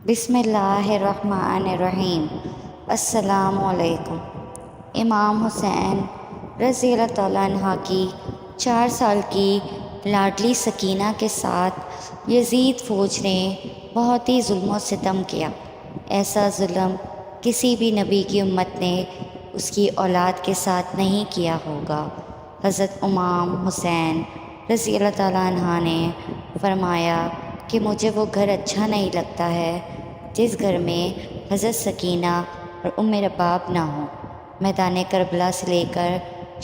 بسم اللہ الرحمن الرحیم۔ السلام علیکم۔ امام حسین رضی اللہ تعالیٰ عنہ کی 4 سال کی لاڈلی سکینہ کے ساتھ یزید فوج نے بہت ہی ظلم و ستم کیا۔ ایسا ظلم کسی بھی نبی کی امت نے اس کی اولاد کے ساتھ نہیں کیا ہوگا۔ حضرت امام حسین رضی اللہ تعالیٰ عنہ نے فرمایا کہ مجھے وہ گھر اچھا نہیں لگتا ہے جس گھر میں حضرت سکینہ اور ام رباب نہ ہوں۔ میدان کربلا سے لے کر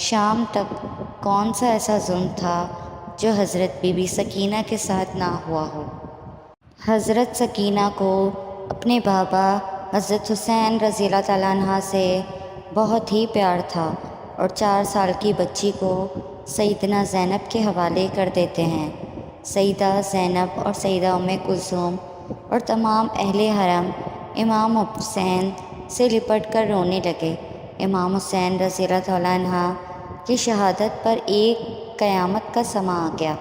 شام تک کون سا ایسا ظلم تھا جو حضرت بی بی سکینہ کے ساتھ نہ ہوا ہو۔ حضرت سکینہ کو اپنے بابا حضرت حسین رضی اللہ تعالیٰ عنہ سے بہت ہی پیار تھا اور 4 سال کی بچی کو سیدنا زینب کے حوالے کر دیتے ہیں۔ سیدہ زینب اور سیدہ ام کلثوم اور تمام اہل حرم امام حسین سے لپٹ کر رونے لگے۔ امام حسین رضی اللہ تعالیٰ عنہ کی شہادت پر ایک قیامت کا سما آ گیا۔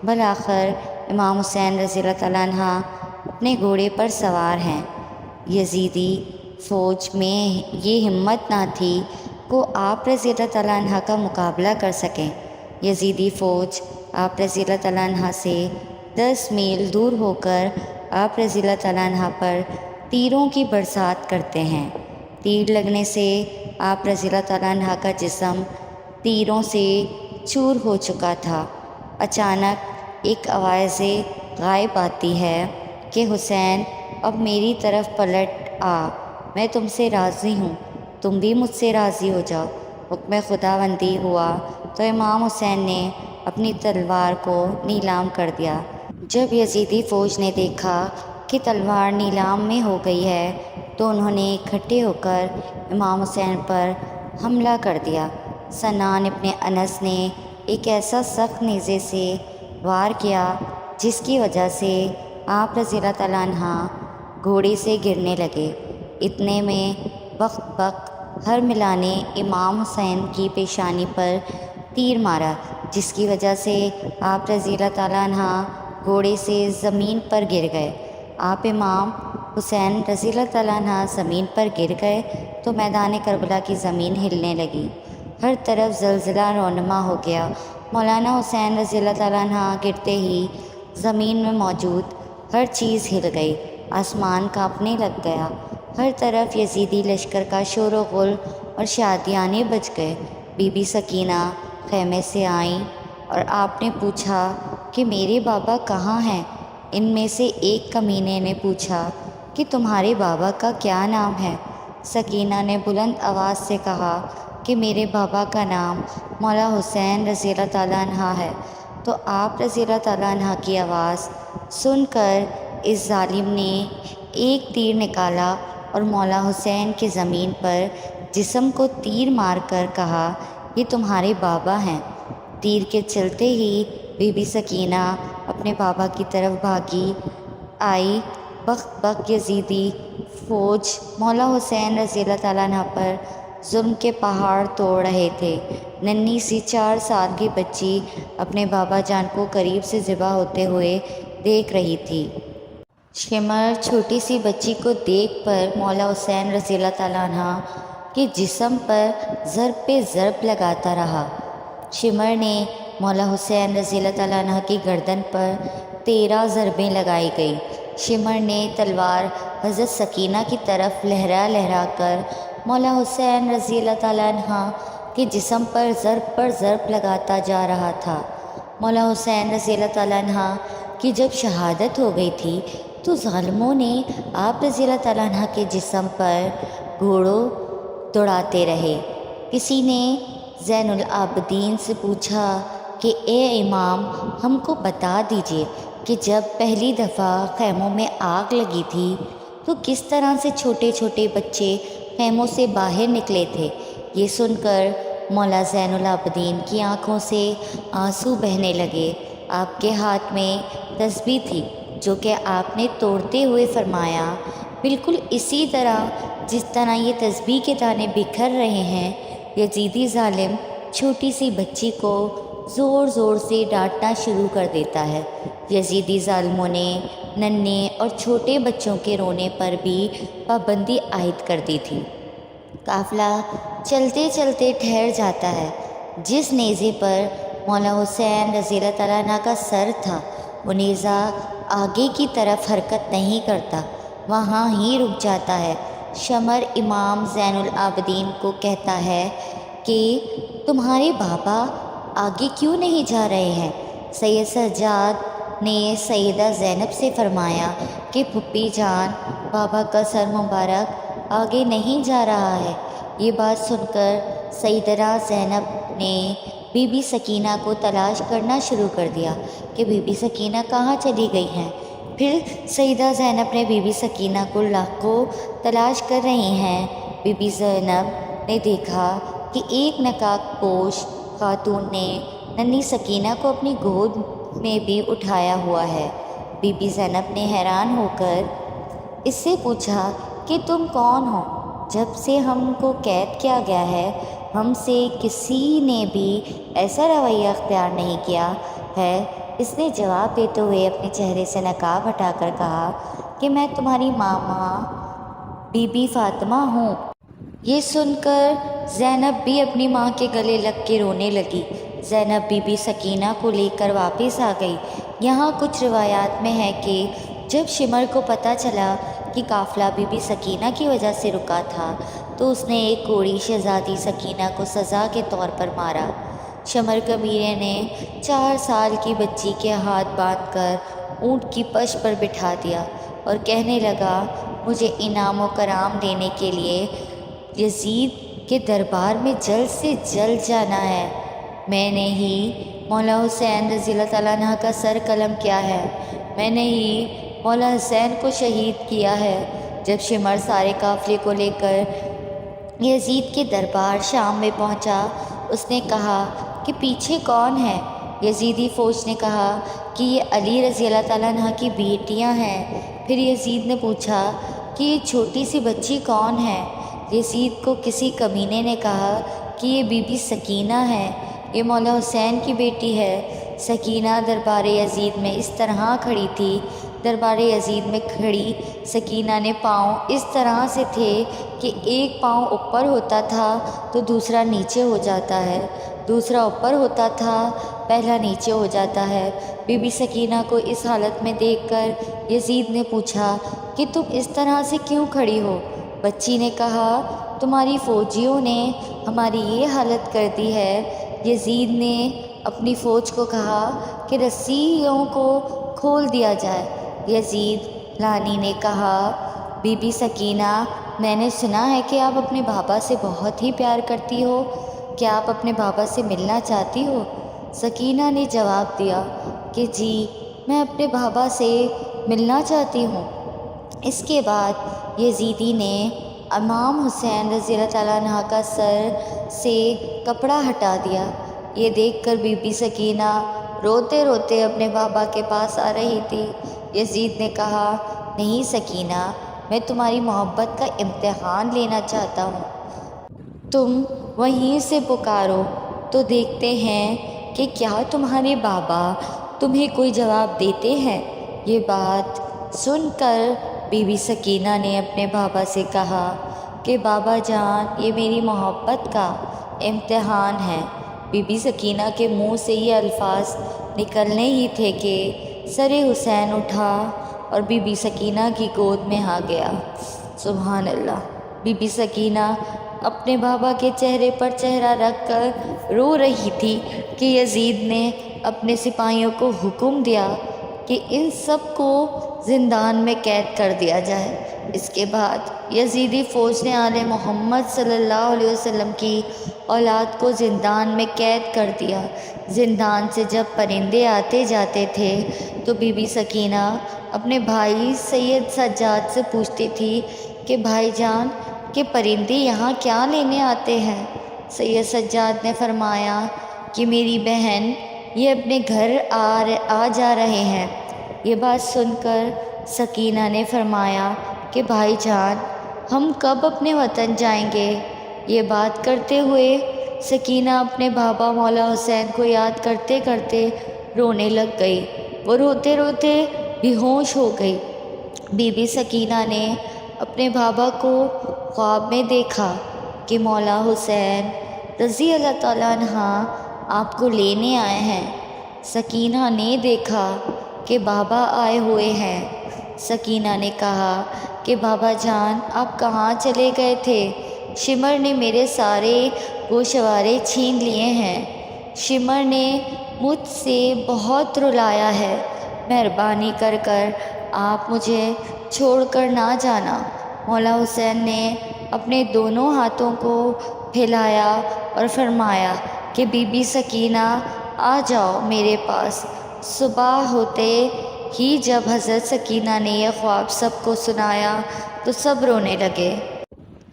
بالآخر امام حسین رضی اللہ تعالیٰ عنہ اپنے گھوڑے پر سوار ہیں۔ یزیدی فوج میں یہ ہمت نہ تھی کہ آپ رضی اللہ تعالیٰ عنہ کا مقابلہ کر سکیں۔ یزیدی فوج آپ رضی اللہ تعالیٰ عنہ سے 10 میل دور ہو کر آپ رضی اللہ تعالیٰ عنہ پر تیروں کی برسات کرتے ہیں۔ تیر لگنے سے آپ رضی اللہ تعالیٰ عنہ کا جسم تیروں سے چور ہو چکا تھا۔ اچانک ایک آواز غائب آتی ہے کہ حسین اب میری طرف پلٹ آ، میں تم سے راضی ہوں، تم بھی مجھ سے راضی ہو جاؤ۔ حکم خداوندی ہوا تو امام حسین نے اپنی تلوار کو نیلام کر دیا۔ جب یزیدی فوج نے دیکھا کہ تلوار نیلام میں ہو گئی ہے تو انہوں نے اکٹھے ہو کر امام حسین پر حملہ کر دیا۔ سنان ابن انس نے ایک ایسا سخت نیزے سے وار کیا جس کی وجہ سے آپ رضی اللہ تعالیٰ عنہ گھوڑے سے گرنے لگے۔ اتنے میں بک ہرملہ نے امام حسین کی پیشانی پر تیر مارا جس کی وجہ سے آپ رضی اللہ تعالیٰ عنہ گھوڑے سے زمین پر گر گئے۔ آپ امام حسین رضی اللہ تعالیٰ عنہ زمین پر گر گئے تو میدان کربلا کی زمین ہلنے لگی، ہر طرف زلزلہ رونما ہو گیا۔ مولانا حسین رضی اللہ تعالیٰ عنہ گرتے ہی زمین میں موجود ہر چیز ہل گئی، آسمان کانپنے لگ گیا، ہر طرف یزیدی لشکر کا شور و غل اور شادیانے بج گئے۔ بی بی سکینہ خیمے سے آئیں اور آپ نے پوچھا کہ میرے بابا کہاں ہیں؟ ان میں سے ایک کمینے نے پوچھا کہ تمہارے بابا کا کیا نام ہے؟ سکینہ نے بلند آواز سے کہا کہ میرے بابا کا نام مولا حسین رضی اللہ تعالیٰ عنہ ہے۔ تو آپ رضی اللہ تعالیٰ عنہ کی آواز سن کر اس ظالم نے ایک تیر نکالا اور مولا حسین کے زمین پر جسم کو تیر مار کر کہا یہ تمہارے بابا ہیں۔ تیر کے چلتے ہی بی بی سکینہ اپنے بابا کی طرف بھاگی آئی۔ بک یزیدی فوج مولا حسین رضی اللہ تعالیٰ عنہ پر ظلم کے پہاڑ توڑ رہے تھے۔ ننھی سی 4 سال کی بچی اپنے بابا جان کو قریب سے ذبح ہوتے ہوئے دیکھ رہی تھی۔ شمر چھوٹی سی بچی کو دیکھ پر مولا حسین رضی اللہ تعالیٰ عنہ کے جسم پر ضرب پہ ضرب لگاتا رہا۔ شمر نے مولا حسین رضی اللہ تعالیٰ عنہ کی گردن پر 13 ضربیں لگائی گئی۔ شمر نے تلوار حضرت سکینہ کی طرف لہرا کر مولا حسین رضی اللہ تعالیٰ عنہ کے جسم پر ضرب لگاتا جا رہا تھا۔ مولا حسین رضی اللہ تعالیٰ عنہ کی جب شہادت ہو گئی تھی تو ظالموں نے آپ رضی اللہ تعالیٰ عنہ کے جسم پر گھوڑوں دوڑاتے رہے۔ کسی نے زین العابدین سے پوچھا کہ اے امام ہم کو بتا دیجئے کہ جب پہلی دفعہ خیموں میں آگ لگی تھی تو کس طرح سے چھوٹے چھوٹے بچے خیموں سے باہر نکلے تھے؟ یہ سن کر مولا زین العابدین کی آنکھوں سے آنسو بہنے لگے۔ آپ کے ہاتھ میں تسبیح تھی جو کہ آپ نے توڑتے ہوئے فرمایا بالکل اسی طرح جس طرح یہ تسبیح کے دانے بکھر رہے ہیں، یزیدی ظالم چھوٹی سی بچی کو زور زور سے ڈانٹنا شروع کر دیتا ہے۔ یزیدی ظالموں نے ننھے اور چھوٹے بچوں کے رونے پر بھی پابندی عائد کر دی تھی۔ قافلہ چلتے چلتے ٹھہر جاتا ہے۔ جس نیزے پر مولا حسین رضی اللہ تعالیٰ عنہ کا سر تھا، وہ نیزہ آگے کی طرف حرکت نہیں کرتا، وہاں ہی رک جاتا ہے۔ شمر امام زین العابدین کو کہتا ہے کہ تمہارے بابا آگے کیوں نہیں جا رہے ہیں؟ سید سجاد نے سیدہ زینب سے فرمایا کہ پھپھی جان، بابا کا سر مبارک آگے نہیں جا رہا ہے۔ یہ بات سن کر سیدہ زینب نے بی بی سکینہ کو تلاش کرنا شروع کر دیا کہ بی بی سکینہ کہاں چلی گئی ہیں۔ پھر سیدہ زینب نے بی بی سکینہ کو لاکھوں تلاش کر رہی ہیں۔ بی بی زینب نے دیکھا کہ ایک نقاب پوش خاتون نے ننھی سکینہ کو اپنی گود میں بھی اٹھایا ہوا ہے۔ بی بی زینب نے حیران ہو کر اس سے پوچھا کہ تم کون ہو؟ جب سے ہم کو قید کیا گیا ہے، ہم سے کسی نے بھی ایسا رویہ اختیار نہیں کیا ہے۔ اس نے جواب دیتے ہوئے اپنے چہرے سے نقاب ہٹا کر کہا کہ میں تمہاری ماما بی بی فاطمہ ہوں۔ یہ سن کر زینب بھی اپنی ماں کے گلے لگ کے رونے لگی۔ زینب بی بی سکینہ کو لے کر واپس آ گئی۔ یہاں کچھ روایات میں ہے کہ جب شمر کو پتہ چلا کہ قافلہ بی بی سکینہ کی وجہ سے رکا تھا، تو اس نے ایک کوڑی شہزادی سکینہ کو سزا کے طور پر مارا۔ شمر قبیلے نے 4 سال کی بچی کے ہاتھ باندھ کر اونٹ کی پشت پر بٹھا دیا اور کہنے لگا، مجھے انعام و کرام دینے کے لیے یزید کے دربار میں جلد سے جلد جانا ہے۔ میں نے ہی مولا حسین رضی اللہ تعالیٰ عنہ کا سر قلم کیا ہے، میں نے ہی مولا حسین کو شہید کیا ہے۔ جب شمر سارے قافلے کو لے کر یزید کے دربار شام میں پہنچا، اس نے کہا کہ پیچھے کون ہے؟ یزیدی فوج نے کہا کہ یہ علی رضی اللہ تعالیٰ عنہ کی بیٹیاں ہیں۔ پھر یزید نے پوچھا کہ یہ چھوٹی سی بچی کون ہے؟ یزید کو کسی کمینے نے کہا کہ یہ بی بی سکینہ ہے، یہ مولا حسین کی بیٹی ہے۔ سکینہ دربار یزید میں اس طرح کھڑی تھی۔ دربار یزید میں کھڑی سکینہ نے پاؤں اس طرح سے تھے کہ ایک پاؤں اوپر ہوتا تھا تو دوسرا نیچے ہو جاتا ہے، دوسرا اوپر ہوتا تھا، پہلا نیچے ہو جاتا ہے۔ بی بی سکینہ کو اس حالت میں دیکھ کر یزید نے پوچھا کہ تم اس طرح سے کیوں کھڑی ہو؟ بچی نے کہا، تمہاری فوجیوں نے ہماری یہ حالت کر دی ہے۔ یزید نے اپنی فوج کو کہا کہ رسیوں کو کھول دیا جائے۔ یزید لانی نے کہا، بی بی سکینہ، میں نے سنا ہے کہ آپ اپنے بابا سے بہت ہی پیار کرتی ہو، کیا آپ اپنے بابا سے ملنا چاہتی ہو؟ سکینہ نے جواب دیا کہ جی، میں اپنے بابا سے ملنا چاہتی ہوں۔ اس کے بعد یزیدی نے امام حسین رضی اللہ تعالیٰ عنہ کا سر سے کپڑا ہٹا دیا۔ یہ دیکھ کر بی بی سکینہ روتے روتے اپنے بابا کے پاس آ رہی تھی۔ یزید نے کہا، نہیں سکینہ، میں تمہاری محبت کا امتحان لینا چاہتا ہوں، تم وہیں سے پکارو تو دیکھتے ہیں کہ کیا تمہارے بابا تمہیں کوئی جواب دیتے ہیں۔ یہ بات سن کر بی بی سکینہ نے اپنے بابا سے کہا کہ بابا جان، یہ میری محبت کا امتحان ہے۔ بی بی سکینہ کے منہ سے یہ الفاظ نکلنے ہی تھے کہ سر حسین اٹھا اور بی بی سکینہ کی گود میں آ گیا۔ سبحان اللہ۔ بی بی سکینہ اپنے بابا کے چہرے پر چہرہ رکھ کر رو رہی تھی کہ یزید نے اپنے سپاہیوں کو حکم دیا کہ ان سب کو زندان میں قید کر دیا جائے۔ اس کے بعد یزیدی فوج نے آل محمد صلی اللہ علیہ وسلم کی اولاد کو زندان میں قید کر دیا۔ زندان سے جب پرندے آتے جاتے تھے تو بی بی سکینہ اپنے بھائی سید سجاد سے پوچھتی تھی کہ بھائی جان، کہ پرندے یہاں کیا لینے آتے ہیں؟ سید سجاد نے فرمایا کہ میری بہن، یہ اپنے گھر آ جا رہے ہیں۔ یہ بات سن کر سکینہ نے فرمایا کہ بھائی جان، ہم کب اپنے وطن جائیں گے؟ یہ بات کرتے ہوئے سکینہ اپنے بابا مولا حسین کو یاد کرتے کرتے رونے لگ گئی۔ وہ روتے روتے بے ہوش ہو گئی۔ بی بی سکینہ نے اپنے بابا کو خواب میں دیکھا کہ مولا حسین رضی اللہ تعالیٰ عنہ آپ کو لینے آئے ہیں۔ سکینہ نے دیکھا کہ بابا آئے ہوئے ہیں۔ سکینہ نے کہا کہ بابا جان آپ کہاں چلے گئے تھے؟ شمر نے میرے سارے گوشوارے چھین لیے ہیں۔ شمر نے مجھ سے بہت رلایا ہے۔ مہربانی کر آپ مجھے چھوڑ کر نہ جانا۔ مولا حسین نے اپنے دونوں ہاتھوں کو پھیلایا اور فرمایا کہ بی بی سکینہ آ جاؤ میرے پاس۔ صبح ہوتے ہی جب حضرت سکینہ نے یہ خواب سب کو سنایا تو سب رونے لگے۔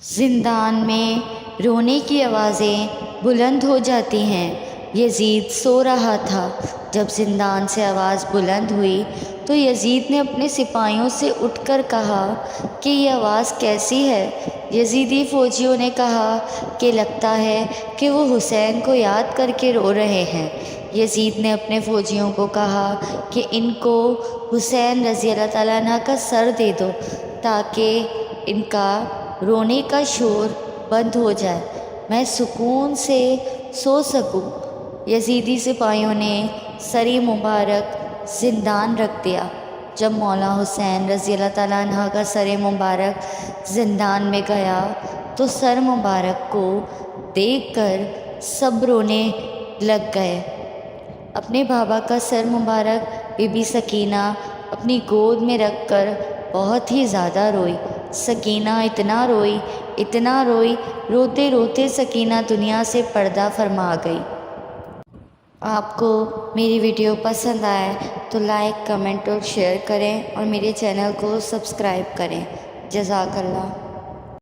زندان میں رونے کی آوازیں بلند ہو جاتی ہیں۔ یزید سو رہا تھا۔ جب زندان سے آواز بلند ہوئی تو یزید نے اپنے سپاہیوں سے اٹھ کر کہا کہ یہ آواز کیسی ہے؟ یزیدی فوجیوں نے کہا کہ لگتا ہے کہ وہ حسین کو یاد کر کے رو رہے ہیں۔ یزید نے اپنے فوجیوں کو کہا کہ ان کو حسین رضی اللہ تعالیٰ عنہ کا سر دے دو تاکہ ان کا رونے کا شور بند ہو جائے، میں سکون سے سو سکوں۔ یزیدی سپاہیوں نے سری مبارک زندان رکھ دیا۔ جب مولا حسین رضی اللہ تعالیٰ عنہ کا سر مبارک زندان میں گیا تو سر مبارک کو دیکھ کر سب رونے لگ گئے۔ اپنے بابا کا سر مبارک بی بی سکینہ اپنی گود میں رکھ کر بہت ہی زیادہ روئی۔ سکینہ اتنا روئی، روتے روتے سکینہ دنیا سے پردہ فرما گئی۔ آپ کو میری ویڈیو پسند آئے تو لائک، کمنٹ اور شیئر کریں اور میرے چینل کو سبسکرائب کریں۔ جزاک اللہ۔